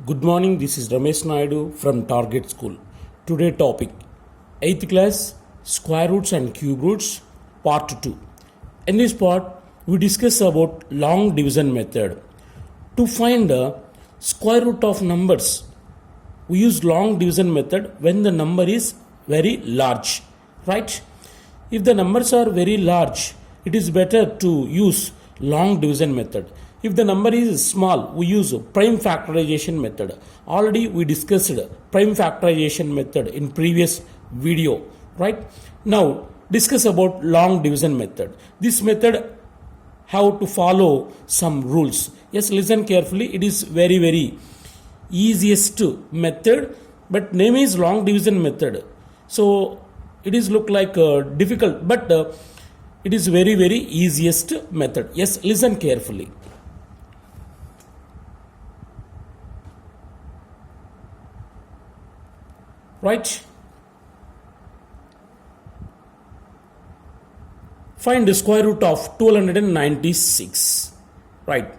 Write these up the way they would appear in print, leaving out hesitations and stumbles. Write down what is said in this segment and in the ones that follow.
Good morning, this is Ramesh Naidu from Target School. Today topic 8th class Square Roots and Cube Roots Part 2. In this part, we discuss about long division method. To find the square root of numbers, we use long division method when the number is very large, right? If the numbers are very large, it is better to use long division method. If the number is small, we use prime factorization method. Already we discussed prime factorization method in previous video, right? Now discuss about long division method. This method have to follow some rules. Yes, listen carefully. It is very easiest method, but name is long division method. So it is look like difficult, but it is very easiest method. Yes, listen carefully. Right? Find the square root of 1296. Right?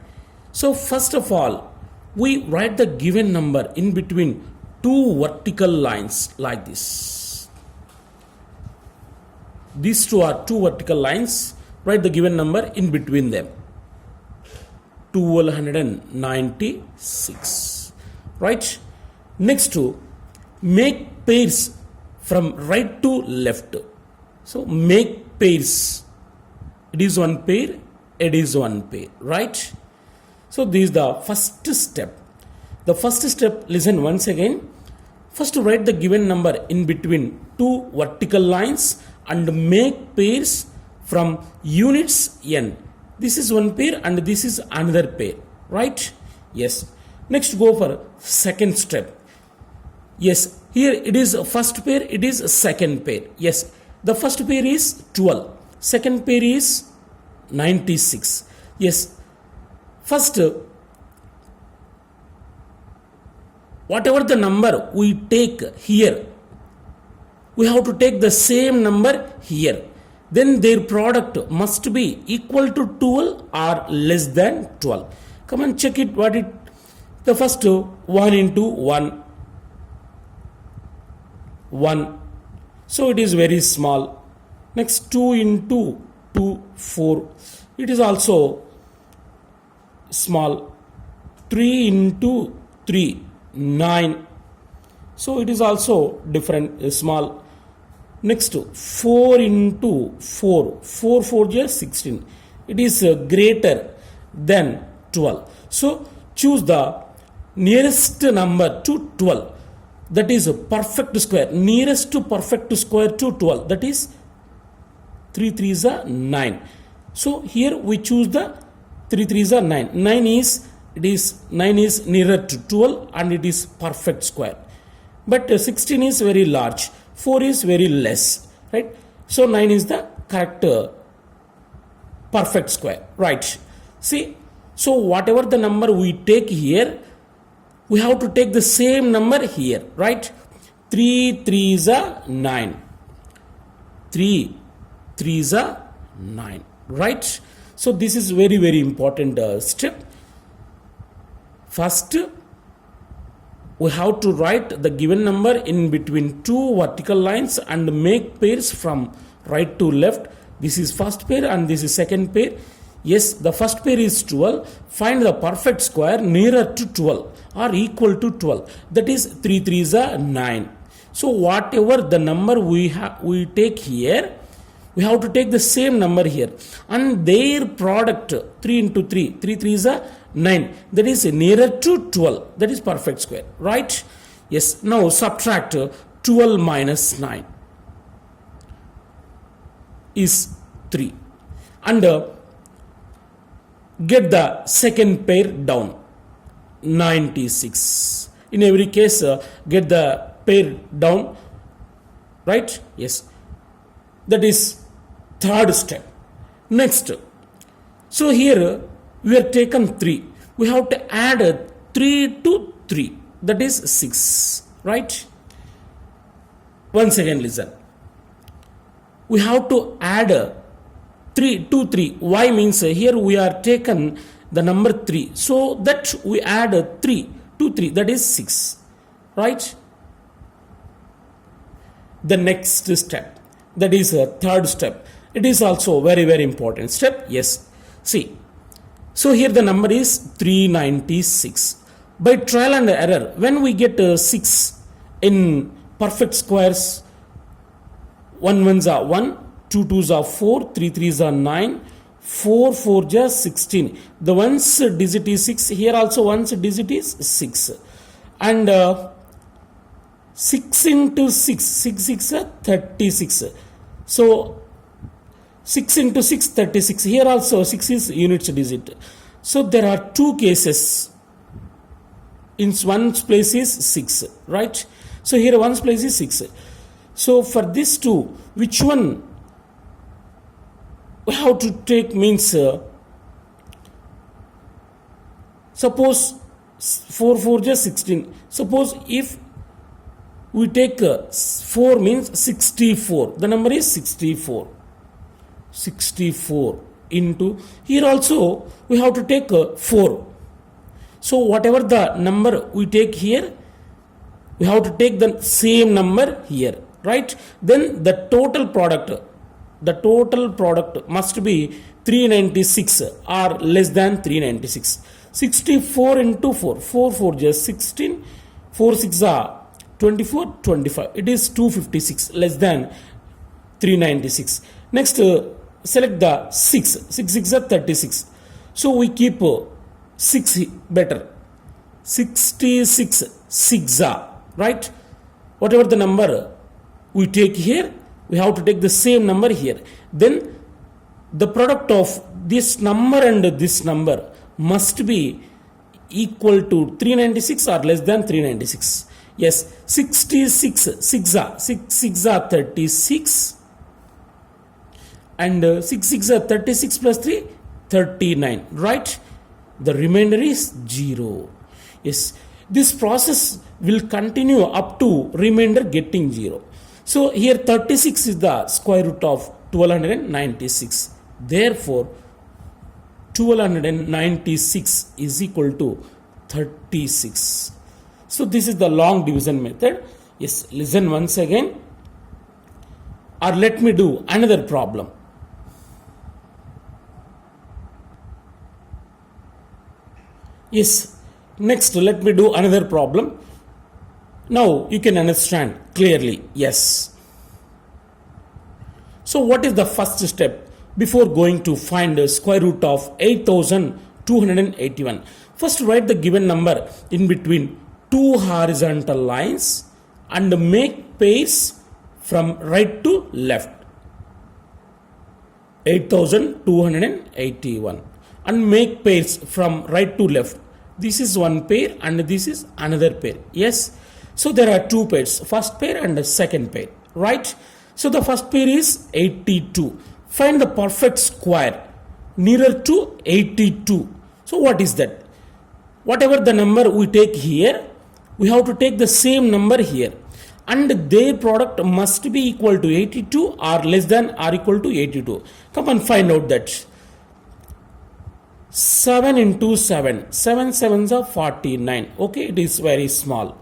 So first of all, we write the given number in between two vertical lines like this. These two are two vertical lines. Write the given number in between them. 1296. Right? Next to make pairs from right to left. So make pairs. It is one pair, it is one pair, right? So this is the first step. The first step, listen once again. First write the given number in between two vertical lines and make pairs from units n. This is one pair and this is another pair, right? Yes. Next go for second step. Yes, here it is first pair, it is second pair. Yes, the first pair is 12, second pair is 96. Yes, first, whatever the number we take here, we have to take the same number here. Then their product must be equal to 12 or less than 12. Come and check it. What it? The first 1 into 1. 1, so it is very small. Next 2 into 2, 4, it is also small. 3 into 3, 9, so it is also different, small. Next 4 into 4, 4 4 is 16, it is greater than 12. So choose the nearest number to 12. That is a perfect square, nearest to perfect square to 12, that is 3 3s are 9. So here we choose the 3 3s are 9. 9 is nearer to 12 and it is perfect square. But 16 is very large, 4 is very less, right? So 9 is the correct perfect square, right? See, so whatever the number we take here, we have to take the same number here, right? 3 3s are 9. 3 3s are 9, right? So this is very important step. First, we have to write the given number in between two vertical lines and make pairs from right to left. This is first pair and this is second pair. Yes, the first pair is 12. Find the perfect square nearer to 12 or equal to 12. That is 3 3s are 9. So whatever the number we take here, we have to take the same number here. And their product 3 into 3, 3 3s are 9. That is nearer to 12. That is perfect square, right? Yes, now subtract 12 minus 9 is 3. And get the second pair down, 96. In every case, get the pair down, right? Yes, that is third step. Next, so here we are taken 3. We have to add 3 to 3, that is 6, right? Once again listen. We have to add 3 to 3. Why means here we are taken the number 3. So that we add 3 2, 3, that is 6, right? The next step, that is a third step. It is also very, very important step. Yes, see. So here the number is 396. By trial and error, when we get 6 in perfect squares, 1 ones are 1, 2 twos are 4, 3 threes are 9, 4 fours are 16. The ones digit is 6. Here also ones digit is 6. And 6 into 6, 6 6 are 36. So 6 into 6, 36. Here also 6 is units digit. So there are two cases. In one place is 6, right? So here one place is 6. So for this two, which one we have to take means, suppose 4 4 just 16. Suppose if we take 4 means 64. The number is 64. 64 into, here also we have to take 4. So whatever the number we take here, we have to take the same number here, right? Then the total product must be 396 or less than 396. 64 into 4, 4 4 just 16, 4 6 are 24, 25. It is 256 less than 396. Next, select the 6, 6 6 are 36. So we keep 6 better. 66 6 are, right? Whatever the number we take here, we have to take the same number here. Then the product of this number and this number must be equal to 396 or less than 396. Yes, 66 6 are 6 6 are 36 and 6 6 are 36 plus 3 39, right? The remainder is 0. Yes, this process will continue up to remainder getting 0. So here 36 is the square root of 1296. Therefore 1296 is equal to 36. So this is the long division method. Yes, listen once again, or let me do another problem. Yes, next let me do another problem. Now you can understand clearly. Yes. So what is the first step before going to find the square root of 8281? First write the given number in between two horizontal lines and make pairs from right to left. 8281 and make pairs from right to left. This is one pair and this is another pair. Yes. So there are two pairs, first pair and the second pair, right? So the first pair is 82. Find the perfect square nearer to 82. So what is that? Whatever the number we take here, we have to take the same number here. And their product must be equal to 82 or less than or equal to 82. Come and find out that. 7 into 7. 7 sevens are 49. Okay, it is very small.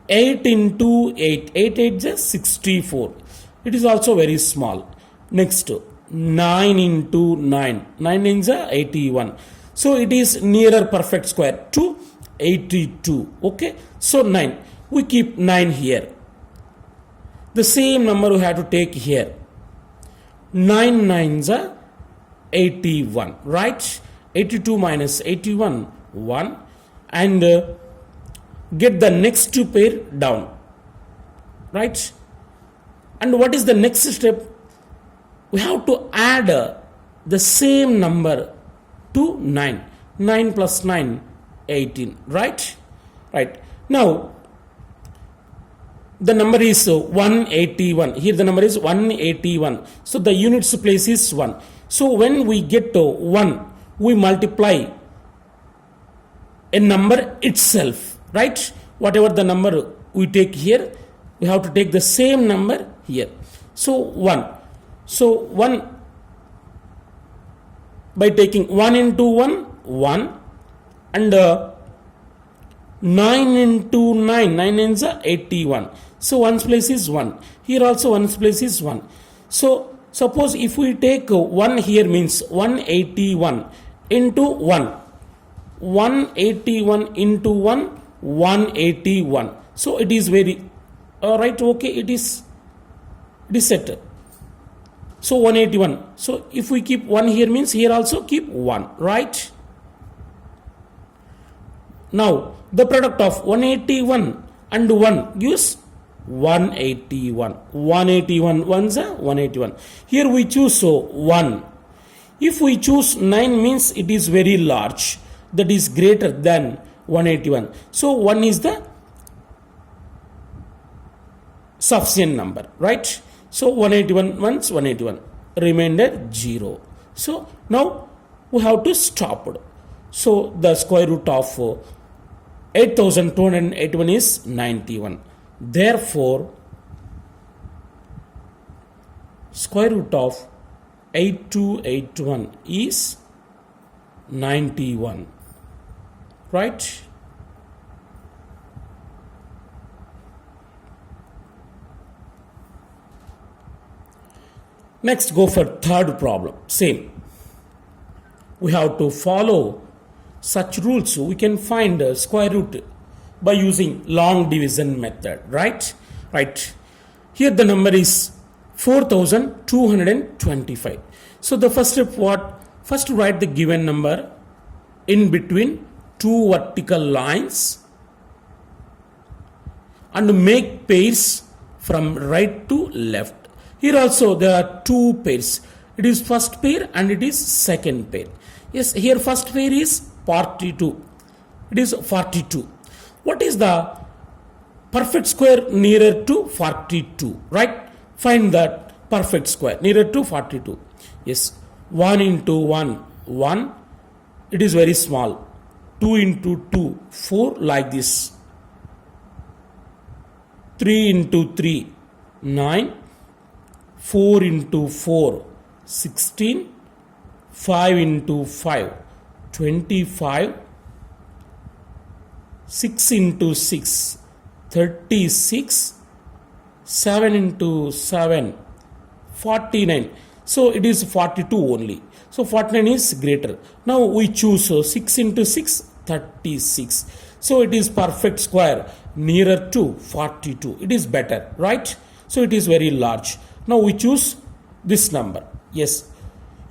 8 into 8. 8 8 is 64. It is also very small. Next, 9 into 9. 9 is 81. So it is nearer perfect square to 82. Okay, so 9. We keep 9 here. The same number we have to take here. 9 nines are 81, right? 82 minus 81, 1. And get the next two pair down, right? And what is the next step? We have to add the same number to 9. 9 plus 9, 18, right? Right. Now, the number is 181. Here the number is 181. So the units place is 1. So when we get to 1, we multiply a number itself, right? Whatever the number we take here, we have to take the same number here. So 1. So 1, by taking 1 into 1, 1, and 9 into 9, 9 is 81. So ones place is 1. Here also ones place is 1. So suppose if we take 1 here means 181 into 1. 181 into 1, 181. So it is very, right, okay, it is set. So 181. So if we keep 1 here means here also keep 1, right? Now the product of 181 and 1 gives 181. 181 ones are 181. Here we choose 1. If we choose 9 means it is very large, that is greater than 181. So 1 is the sufficient number, right? So 181 ones 181, remainder 0. So now we have to stop it. So the square root of 8281 is 91. Therefore, square root of 8281 is 91, right? Next, go for third problem. Same. We have to follow such rules. We can find a square root by using long division method, right? Right. Here the number is 4225. So the first step what? First write the given number in between two vertical lines and make pairs from right to left. Here also there are two pairs. It is first pair and it is second pair. Yes, here first pair is 42. It is 42. What is the perfect square nearer to 42? Right? Find that perfect square nearer to 42. Yes, 1 into 1, 1. It is very small. 2 into 2, 4 like this. 3 into 3, 9. 4 into 4, 16. 5 into 5, 25. 6 into 6, 36. 7 into 7, 49. So it is 42 only. So 49 is greater. Now we choose 6 into 6, 36. So it is perfect square nearer to 42. It is better, right? So it is very large. Now we choose this number. Yes.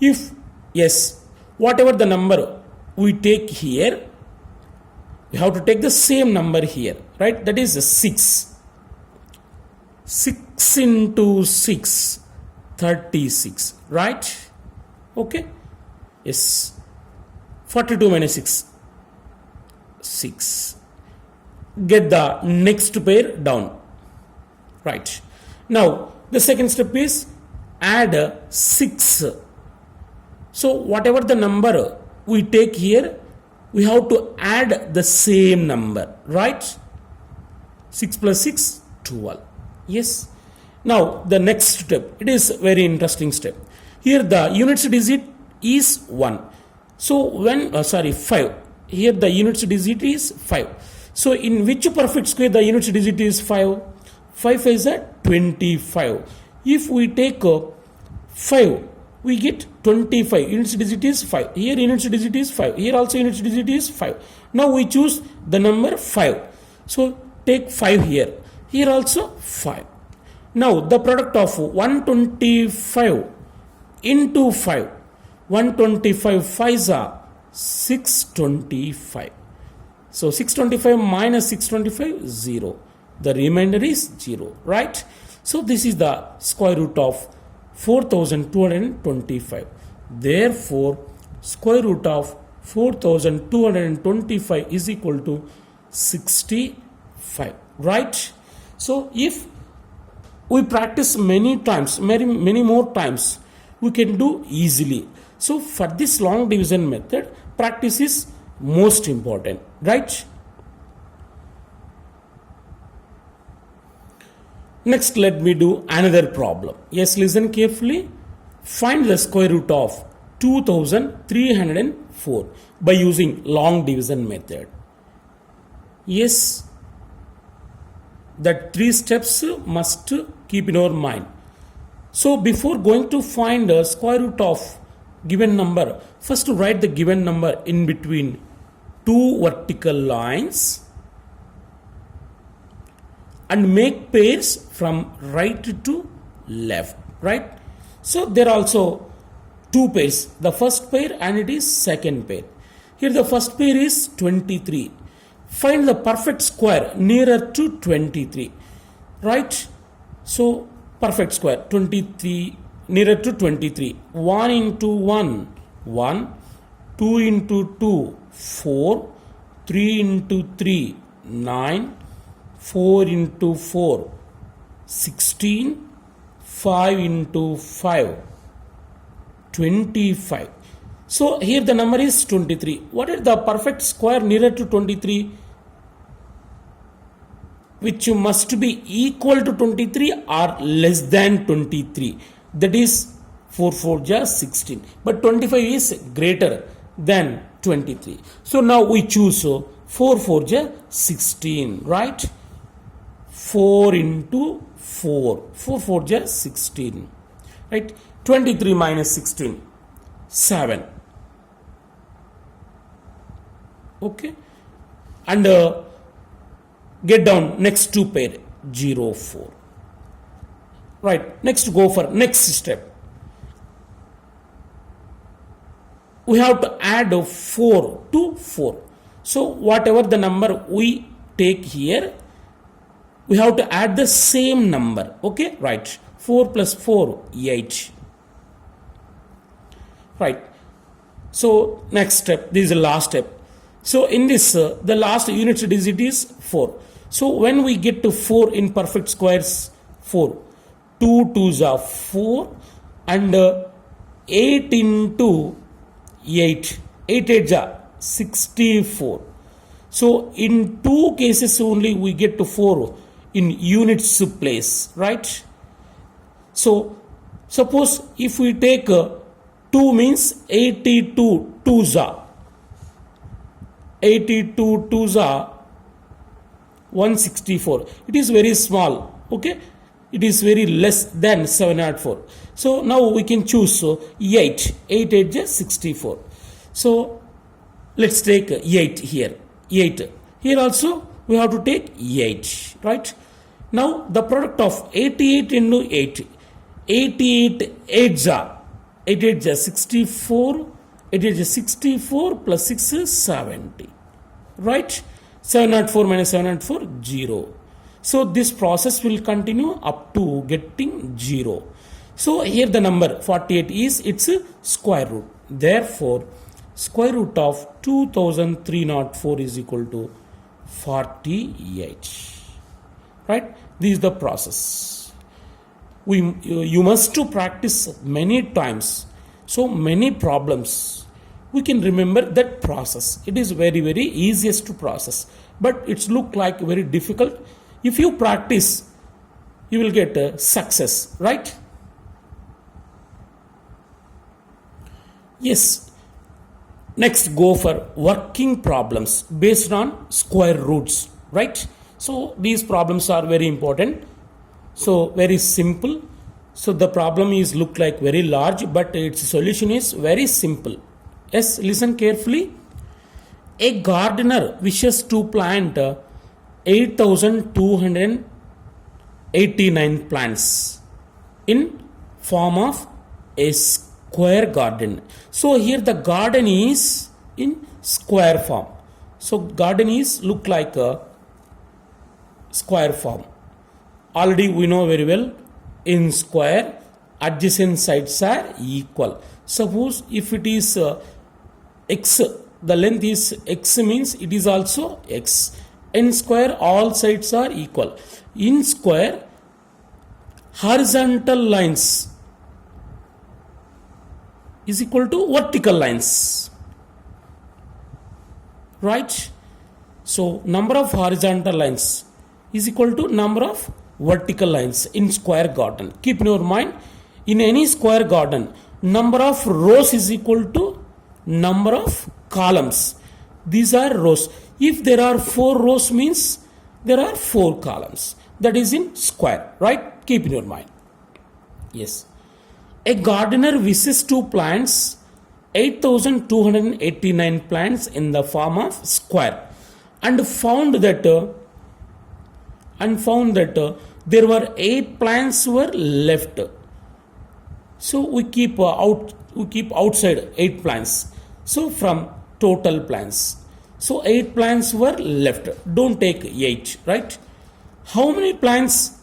If yes, whatever the number we take here, we have to take the same number here, right? That is 6. 6 into 6, 36, right? Okay. Yes. 42 minus 6, 6. Get the next pair down, right? Now the second step is add 6. So whatever the number we take here, we have to add the same number, right? 6 plus 6, 12. Yes. Now the next step, it is very interesting step. Here the units digit is 1. So when 5. Here the units digit is 5. So in which perfect square the units digit is 5? 5 is a 25. If we take 5, we get 25. Units digit is 5. Here units digit is 5. Here also units digit is 5. Now we choose the number 5. So take 5 here. Here also 5. Now the product of 125 into 5. 125 5s are 625. So 625 minus 625 is 0. The remainder is 0, right? So this is the square root of 4225. Therefore, square root of 4225 is equal to 65, right? So if we practice many times, many more times, we can do easily. So for this long division method, practice is most important, right? Next, let me do another problem. Yes, listen carefully. Find the square root of 2304 by using long division method. Yes, that 3 steps must keep in our mind. So before going to find the square root of given number, first write the given number in between two vertical lines and make pairs from right to left, right? So there are also two pairs, the first pair and it is second pair. Here the first pair is 23. Find the perfect square nearer to 23, right? So perfect square 23 nearer to 23. 1 into 1 1, 2 into 2 4, 3 into 3 9, 4 into 4 16, 5 into 5 25. So here the number is 23. What is the perfect square nearer to 23? Which must be equal to 23 or less than 23. That is 4 4 just 16. But 25 is greater than 23. So now we choose 4 4 just 16, right? 4 into 4. 4 4 just 16. Right? 23 minus 16. 7. Okay? And get down next two pair 0 4. Right, next go for next step. We have to add 4 to 4. So whatever the number we take here, we have to add the same number. Okay, right. 4 plus 4 8. Right. So next step, this is the last step. So in this the last unit digit is 4. So when we get to 4 in perfect squares, 4, 2 2s are 4 and 8 into 8, 8 8s are 64. So in two cases only we get to 4 in units place, right? So suppose if we take 2 means 82 2s are 82 2s are 164. It is very small. Okay, it is very less than 704. So now we can choose 8 8 8 is 64. So let's take 8 here. 8 here also we have to take 8, right? Now the product of 88 into 8, 88 8s are 8 8 is 64. It is 64 plus 6 is 70, right? 704 minus 704 0. So this process will continue up to getting 0. So here the number 48 is its square root. Therefore square root of 2304 is equal to 48, right? This is the process. You must to practice many times, so many problems we can remember that process. It is very very easiest to process, but it's look like very difficult. If you practice, you will get a success, right? Yes. Next go for working problems based on square roots, right? So these problems are very important. So very simple. So the problem is look like very large, but its solution is very simple. Yes, listen carefully. A gardener wishes to plant 8,289 plants in form of a square garden. So here the garden is in square form. So garden is look like a square form. Already we know very well, in square adjacent sides are equal. Suppose if it is x, the length is x means it is also x. In square all sides are equal. In square horizontal lines is equal to vertical lines, right? So number of horizontal lines is equal to number of vertical lines in square garden. Keep in your mind, in any square garden number of rows is equal to number of columns. These are rows. If there are 4 rows means there are 4 columns. That is in square, right? Keep in your mind. Yes. A gardener wishes to plant 8,289 plants in the form of square and found that there were 8 plants were left. So we keep outside 8 plants. So from total plants. So 8 plants were left. Don't take 8, right? How many plants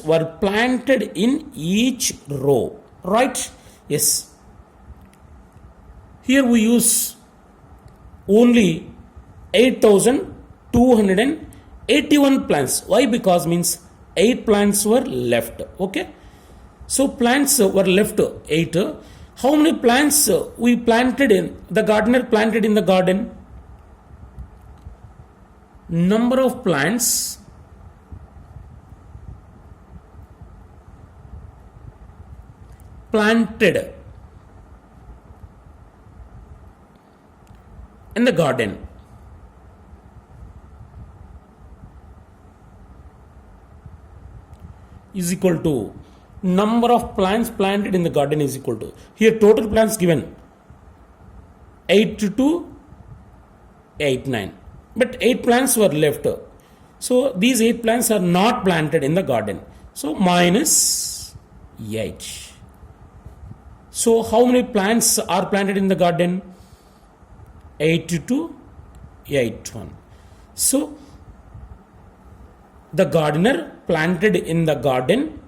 were planted in each row, right? Yes. Here we use only 8,281 plants. Why? Because means 8 plants were left. Okay. So plants were left 8. How many plants we planted in the gardener planted in the garden? Number of plants planted in the garden is equal to number of plants planted in the garden is equal to, here total plants given 8,289, but 8 plants were left. So these 8 plants are not planted in the garden. So minus 8. So how many plants are planted in the garden? 8,281. So the gardener planted in the garden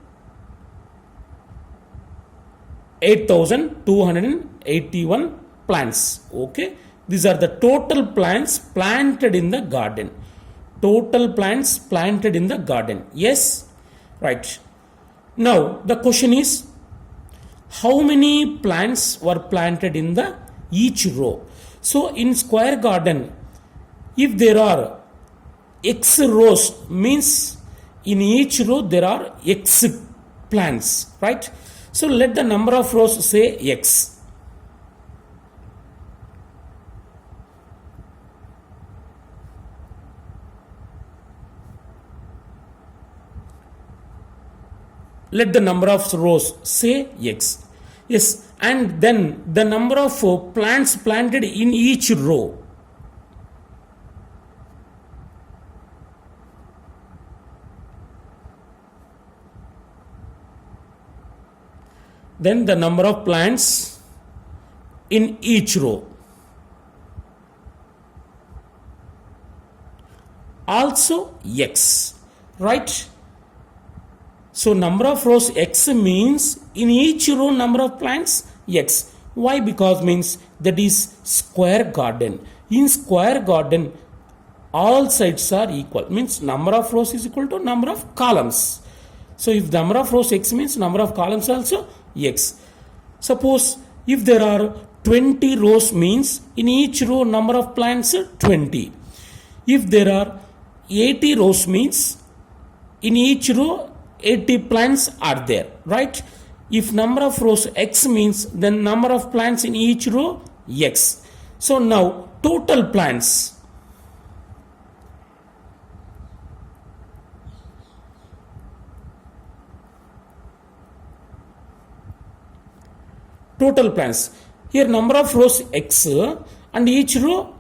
8,281 plants. Okay, these are the total plants planted in the garden. Total plants planted in the garden. Yes, right. Now the question is, how many plants were planted in the each row? So in square garden, if there are x rows, means in each row there are x plants, right? So let the number of rows say x. Let the number of rows say x. Yes, and then the number of plants planted in each row. Then the number of plants in each row. Also x, right? So number of rows x means in each row number of plants x. Why? Because means that is square garden. In square garden all sides are equal, means number of rows is equal to number of columns. So if number of rows x means number of columns also x. Suppose if there are 20 rows means in each row number of plants 20. If there are 80 rows means in each row 80 plants are there, right? If number of rows x means then number of plants in each row x. So now total plants. Total plants. Here number of rows x and each row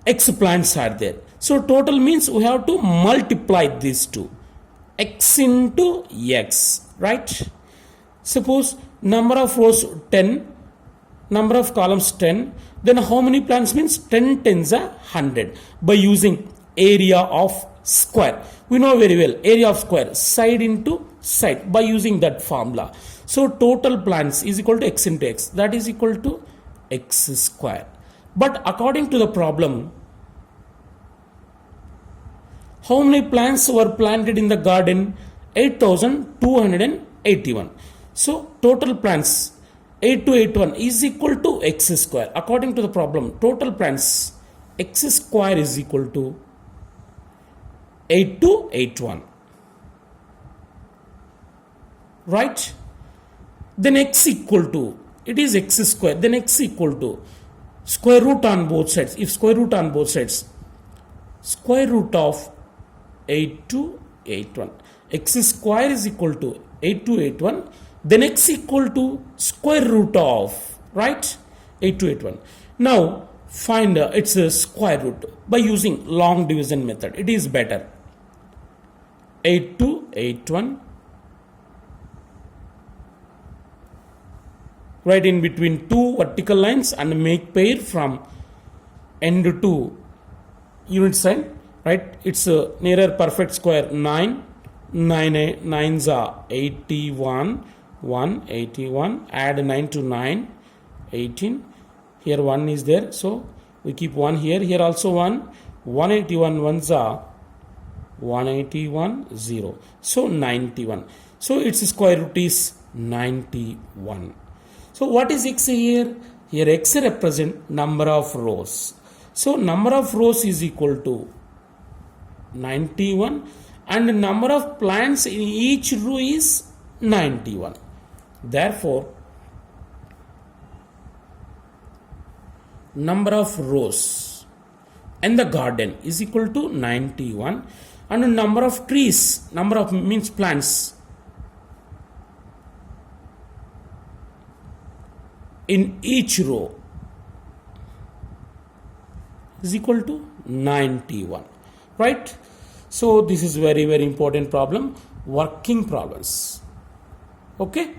x plants are there. So total means we have to multiply these two. X into x, right? Suppose number of rows 10, number of columns 10, then how many plants means 10 tens are 100 by using area of square. We know very well area of square, side into side, by using that formula. So total plants is equal to x into x, that is equal to x square. But according to the problem, how many plants were planted in the garden? 8,281. So total plants 8281 is equal to x square. According to the problem, total plants x square is equal to 8281. Right? Then x equal to, it is x square, then x equal to. square root on both sides. If square root on both sides, square root of 8281, x square is equal to 8281, then x equal to square root of, right, 8281. Now find its square root by using long division method. It is better. 8281, right in between two vertical lines and make pair from end to unit sign, right? It's a nearer perfect square. 9 9s are 81, 181, add 9 to 9, 18. Here 1 is there, so we keep 1 here. Here also 1, 181 ones are 181, 0, so 91. So its square root is 91. So what is x here? Here x represent number of rows. So number of rows is equal to 91 and number of plants in each row is 91. Therefore, number of rows in the garden is equal to 91 and number of trees, number of means plants, in each row is equal to 91, right? So this is very important problem, working problems. Okay,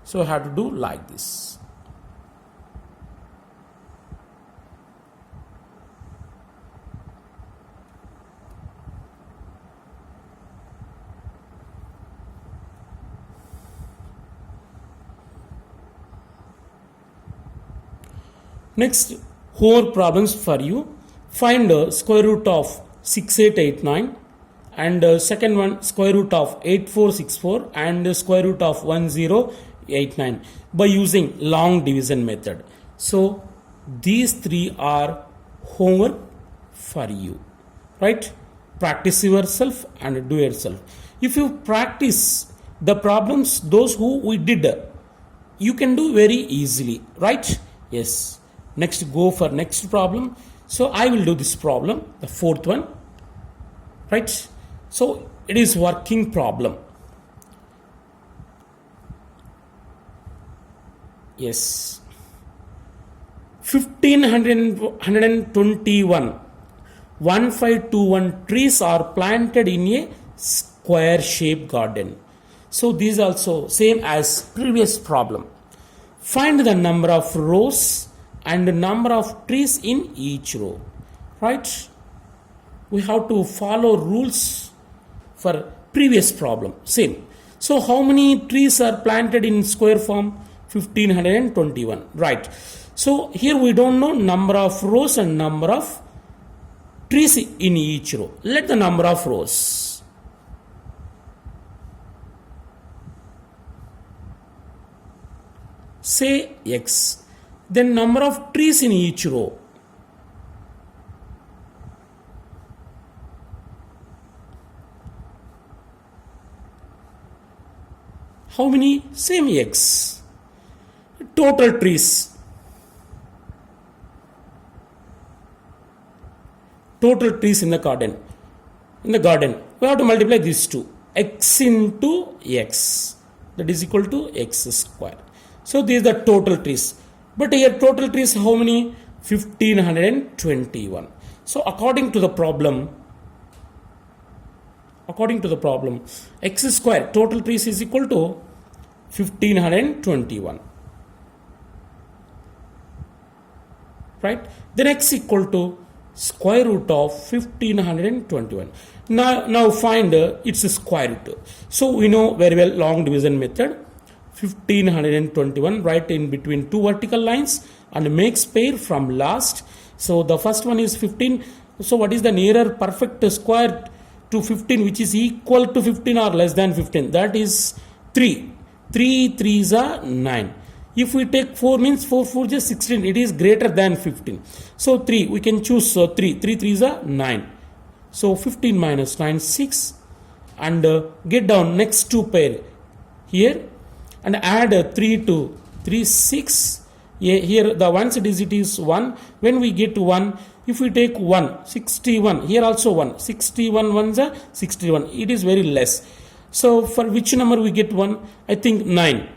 so I have to do like this. Next, homework problems for you. Find square root of 6889 and second one square root of 8464 and square root of 1089 by using long division method. So these three are homework for you, right? Practice yourself and do yourself. If you practice the problems, those who we did, you can do very easily, right? Yes. Next, go for next problem. So I will do this problem, the fourth one, right? So it is working problem. Yes. 1521 1521 trees are planted in a square shaped garden. So these also same as previous problem. Find the number of rows and the number of trees in each row, right? We have to follow rules for previous problem, same. So how many trees are planted in square form? 1521, right? So here we don't know number of rows and number of trees in each row. Let the number of rows. Say x. Then number of trees in each row. How many? Same x. Total trees. Total trees in the garden. In the garden, we have to multiply these two. X into x. That is equal to x square. So these are the total trees. But here total trees how many? 1521. So according to the problem, x square total trees is equal to 1521. Right? Then x equal to square root of 1521. Now find its square root. So we know very well long division method. 1521 right in between two vertical lines and makes pair from last. So the first one is 15. So what is the nearer perfect square to 15 which is equal to 15 or less than 15? That is 3. 3 3s are 9. If we take 4 means 4 4 is 16. It is greater than 15. So 3 we can choose 3. 3 3s are 9. So 15 minus 9 6 and get down next two pair here and add 3 to 3 6 Here the ones digit is 1. When we get 1, if we take 1, 61, here also 1, 61 ones are 61. It is very less. So for which number we get 1? I think 9.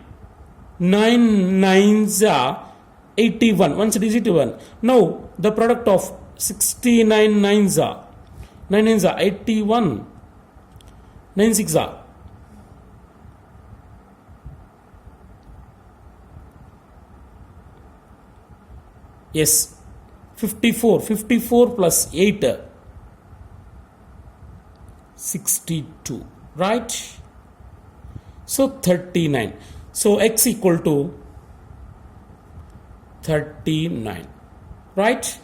9 nines are 81. Ones digit 1. Now the product of 69 nines are 9 nines are 81. 9 6 are yes 54. 54 plus 8 62, right? So 39. So x equal to 39, right?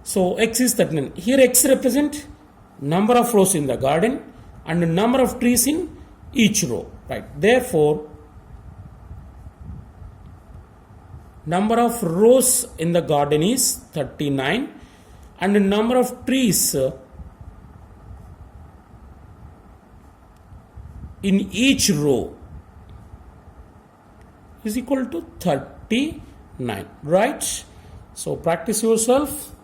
So x is 39. Here x represent number of rows in the garden and number of trees in each row, right? Therefore number of rows in the garden is 39 and the number of trees in each row is equal to 39, right? So practice yourself.